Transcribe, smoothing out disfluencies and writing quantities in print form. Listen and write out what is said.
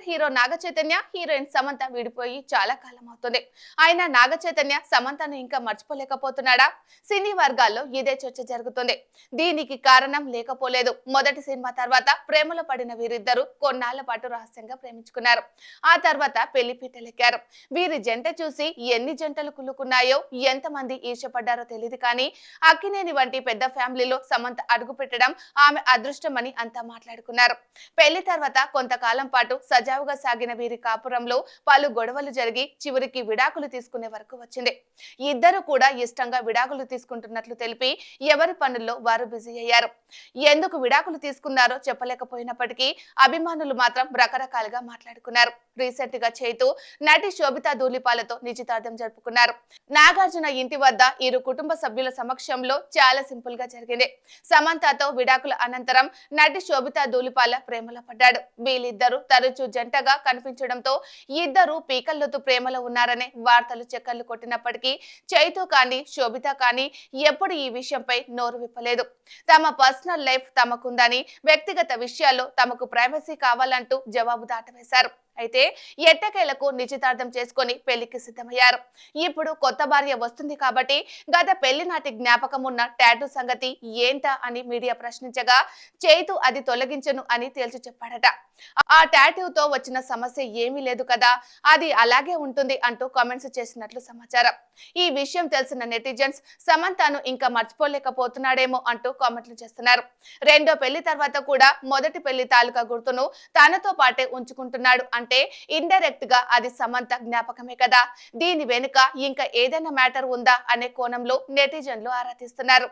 Hero Naga Chaitanya, heroine Samantha విడిపోయి చాలా కాలం అవుతుంది. అయినా నాగ చైతన్య సమంతను ఇంకా మర్చిపోలేకపోతున్నాడా? సినీ వర్గాల్లో ఇదే చర్చ జరుగుతుంది. దీనికి కారణం లేకపోలేదు. మొదటి సినిమా తర్వాత ప్రేమలో పడిన వీరిద్దరూ కొన్నాళ్ల పాటు రహస్యంగా ప్రేమించుకున్నారు. ఆ తర్వాత పెళ్లి పీటలెక్కారు. వీరి జంట చూసి ఎన్ని జంటలు కులుకున్నాయో, ఎంతమంది ఈర్ష్యపడ్డారో తెలియదు కానీ అక్కినేని వంటి పెద్ద ఫ్యామిలీలో సమంత అడుగు పెట్టడం ఆమె అదృష్టమని అంతా మాట్లాడుకున్నారు. పెళ్లి తర్వాత కొంతకాలం పాటు సజావుగా సాగిన వీరి కాపురంలో పలు గొడవలు జరిగి చివరికి విడాకులు తీసుకునే వరకు వచ్చింది. ఇద్దరు కూడా ఇష్టంగా విడాకులు తీసుకుంటున్నట్లు తెలిపి ఎవరి పనుల్లో వారు బిజీ అయ్యారు. ఎందుకు విడాకులు తీసుకున్నారో చెప్పలేకపోయినప్పటికీ అభిమానులు మాత్రం రకరకాలుగా మాట్లాడుకున్నారు. రీసెంట్ గా చైతు నటి శోభితా ధూళిపాలతో నిశ్చితార్థం జరుపుకున్నారు. నాగార్జున ఇంటి వద్ద ఇరు కుటుంబ సభ్యుల సమక్షంలో చాలా సింపుల్ గా జరిగింది. సమంతతో విడాకుల అనంతరం నటి శోభితా ధూళిపాల ప్రేమలో పడ్డాడు. వీళ్ళిద్దరూ తరచూ జంటగా కనిపించడంతో ఇద్దరు పీకల్లోతు ప్రేమలో ఉన్నారనే వార్తలు చక్కర్లు కొట్టినప్పటికీ చైతు కానీ శోభిత కానీ ఎప్పుడు ఈ విషయంపై నోరు విప్పలేదు. తమ పర్సనల్ లైఫ్ తమకుందని, వ్యక్తిగత విషయాల్లో తమకు ప్రైవసీ కావాలంటూ జవాబు దాటవేశారు. అయితే ఎట్టకేలకు నిశ్చితార్థం చేసుకుని పెళ్లికి సిద్ధమయ్యారు. ఇప్పుడు కొత్త భార్య వస్తుంది కాబట్టి గత పెళ్లి నాటి జ్ఞాపకం ఉన్న టాటూ సంగతి ఏంటా అని మీడియా ప్రశ్నించగా చైతు అది తొలగించను అని తేల్చి చెప్పాడట. ఆ టాటూతో వచ్చిన సమస్య ఏమీ లేదు కదా, అది అలాగే ఉంటుంది అంటూ కామెంట్స్ చేసినట్లు సమాచారం. ఈ విషయం తెలిసిన నెటిజన్స్ సమంతను ఇంకా మర్చిపోలేకపోతున్నాడేమో అంటూ కామెంట్లు చేస్తున్నారు. రెండో పెళ్లి తర్వాత కూడా మొదటి పెళ్లి తాలూకా గుర్తును తనతో పాటే ఉంచుకుంటున్నాడు అంటే ఇండైరెక్ట్ గా అది సమంత జ్ఞాపకమే కదా. దీని వెనుక ఇంకా ఏదైనా మ్యాటర్ ఉందా అనే కోణంలో నెటిజన్లు ఆరా తీస్తున్నారు.